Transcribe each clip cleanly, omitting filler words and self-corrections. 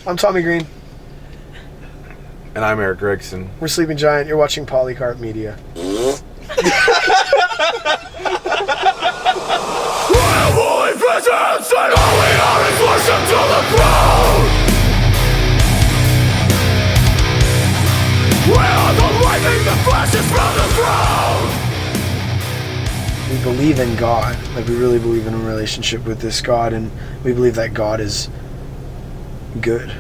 I'm Tommy Green. And I'm Eric Gregson. We're Sleeping Giant. You're watching Polycarp Media. We believe in God. Like, we really believe in a relationship with this God, and we believe that God is good.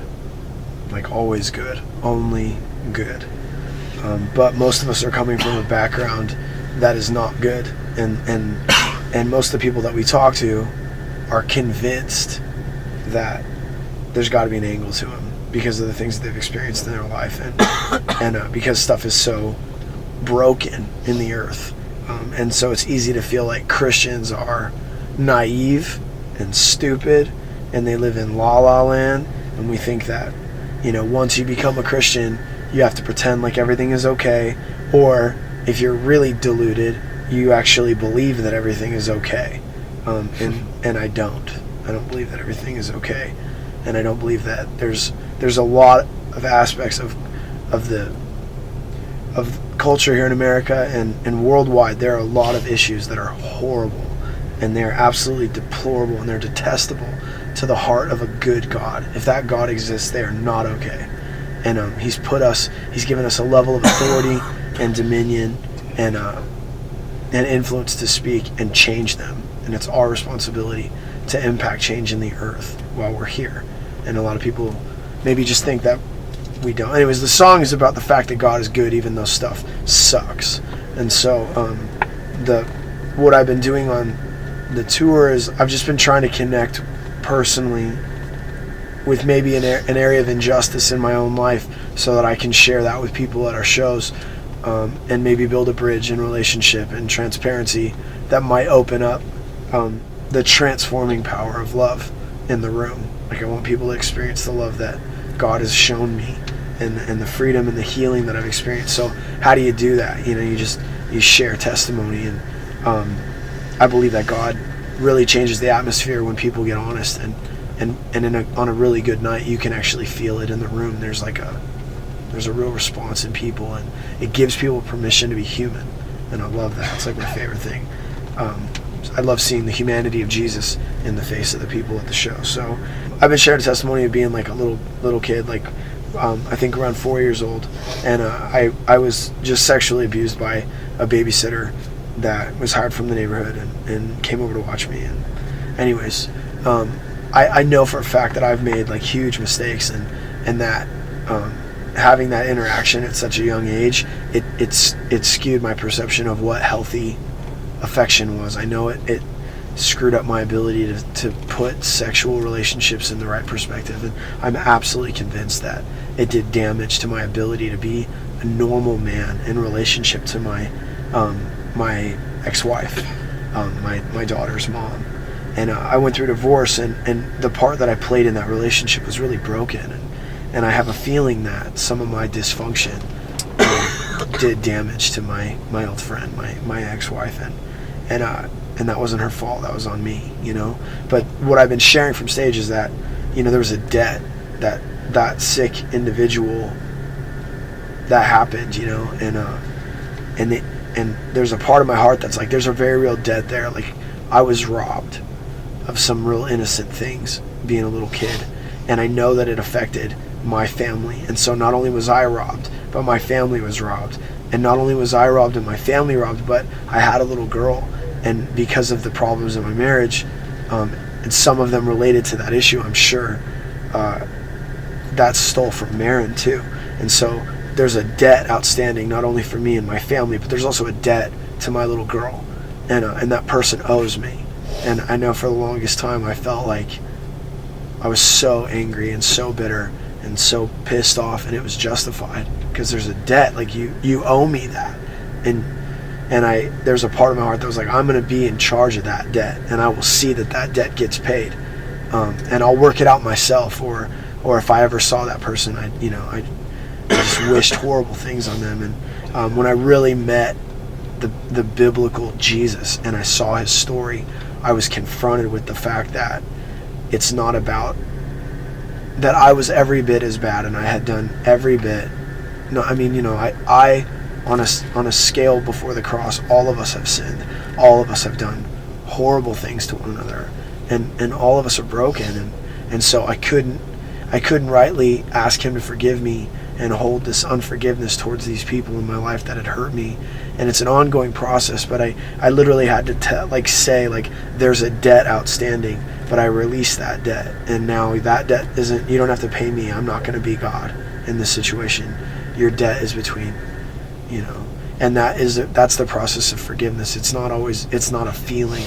Like, always good. Only good. But most of us are coming from a background that is not good. And most of the people that we talk to are convinced that there's got to be an angle to him because of the things that they've experienced in their life, and because stuff is so broken in the earth. And so it's easy to feel like Christians are naive and stupid, and they live in la la land, and we think that, once you become a Christian, you have to pretend like everything is okay, or if you're really deluded, you actually believe that everything is okay. And I don't believe that everything is okay, and I don't believe that there's a lot of aspects of culture here in America and worldwide. There are a lot of issues that are horrible, and they're absolutely deplorable, and they're detestable to the heart of a good God. If that God exists, they are not okay. And he's given us a level of authority and dominion and influence to speak and change them. And it's our responsibility to impact change in the earth while we're here. And a lot of people maybe just think that we don't. Anyways, the song is about the fact that God is good even though stuff sucks. And so what I've been doing on the tour is I've just been trying to connect personally with maybe an area of injustice in my own life so that I can share that with people at our shows, and maybe build a bridge in relationship and transparency that might open up the transforming power of love in the room. Like, I want people to experience the love that God has shown me, and the freedom and the healing that I've experienced. So how do you do that? You share testimony, and I believe that God really changes the atmosphere when people get honest, and on a really good night you can actually feel it in the room. There's a real response in people, and it gives people permission to be human, and I love that. It's like my favorite thing. I love seeing the humanity of Jesus in the face of the people at the show. So I've been sharing a testimony of being like a little kid, like I think around 4 years old, and I was just sexually abused by a babysitter that was hired from the neighborhood and came over to watch me. And anyways, I know for a fact that I've made like huge mistakes, and that having that interaction at such a young age, it skewed my perception of what healthy affection was. I know it screwed up my ability to put sexual relationships in the right perspective, and I'm absolutely convinced that it did damage to my ability to be a normal man in relationship to my ex-wife, my daughter's mom. And I went through a divorce, and the part that I played in that relationship was really broken, and I have a feeling that some of my dysfunction did damage to my old friend, my ex-wife, and that wasn't her fault. That was on me, But what I've been sharing from stage is that, there was a debt that sick individual that happened, and there's a part of my heart that's like, there's a very real debt there. Like, I was robbed of some real innocent things being a little kid, and I know that it affected my family. And so not only was I robbed, but my family was robbed. And not only was I robbed and my family robbed, but I had a little girl, and because of the problems in my marriage, and some of them related to that issue, I'm sure, that stole from Marin too. And so there's a debt outstanding, not only for me and my family, but there's also a debt to my little girl, and that person owes me. And I know for the longest time I felt like I was so angry and so bitter and so pissed off, and it was justified because there's a debt. Like, you owe me that, and there's a part of my heart that was like, I'm going to be in charge of that debt, and I will see that debt gets paid, and I'll work it out myself, or if I ever saw that person, I just wished horrible things on them. And when I really met the biblical Jesus and I saw his story, I was confronted with the fact that it's not about that I was every bit as bad, and I had done every bit. No, I mean, I on a scale before the cross, all of us have sinned. All of us have done horrible things to one another, and all of us are broken, and so I couldn't rightly ask him to forgive me and hold this unforgiveness towards these people in my life that had hurt me. And it's an ongoing process, but I literally had to say there's a debt outstanding, but I released that debt, and now that debt isn't, you don't have to pay me. I'm not going to be God in this situation. Your debt is between, and that's the process of forgiveness. It's not a feeling,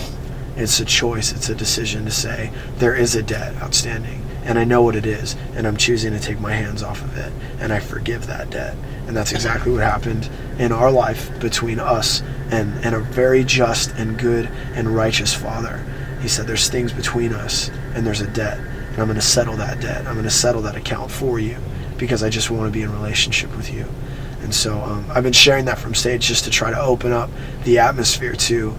it's a choice, it's a decision to say there is a debt outstanding, and I know what it is, and I'm choosing to take my hands off of it, and I forgive that debt. And that's exactly what happened in our life between us and a very just and good and righteous Father. He said there's things between us, and there's a debt, and I'm going to settle that debt. I'm going to settle that account for you, because I just want to be in relationship with you. And so I've been sharing that from stage just to try to open up the atmosphere to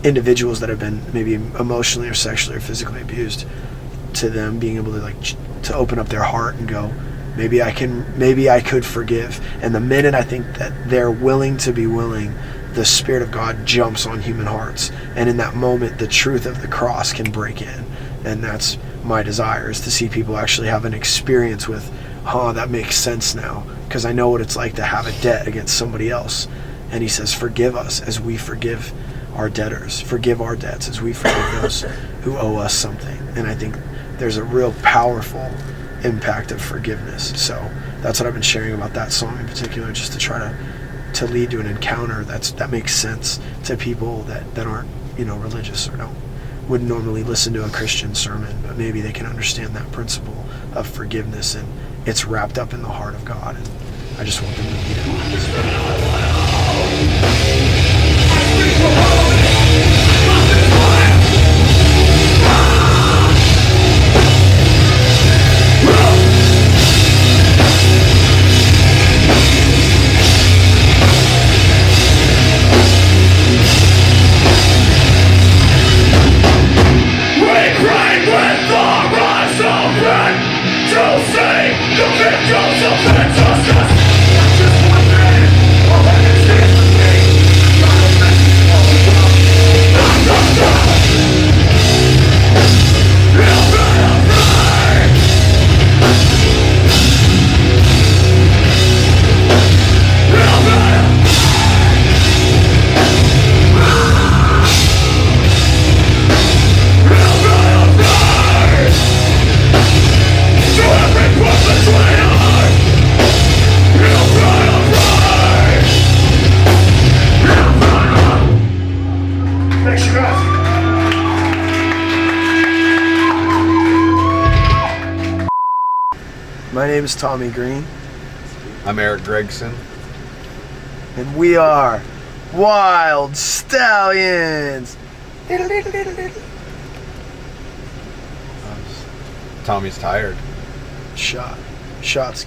individuals that have been maybe emotionally or sexually or physically abused, to them being able to open up their heart and go, maybe I could forgive. And the minute I think that they're willing to be willing, the Spirit of God jumps on human hearts, and in that moment the truth of the cross can break in. And that's my desire, is to see people actually have an experience with, that makes sense now, because I know what it's like to have a debt against somebody else. And he says, forgive us as we forgive our debtors. Forgive our debts as we forgive those who owe us something. And I think there's a real powerful impact of forgiveness. So that's what I've been sharing about that song in particular, just to try to lead to an encounter that makes sense to people that aren't religious or wouldn't normally listen to a Christian sermon, but maybe they can understand that principle of forgiveness, and it's wrapped up in the heart of God, and I just want them to meet it. My name is Tommy Green. I'm Eric Gregson. And we are Wild Stallions. Tommy's tired. Shots.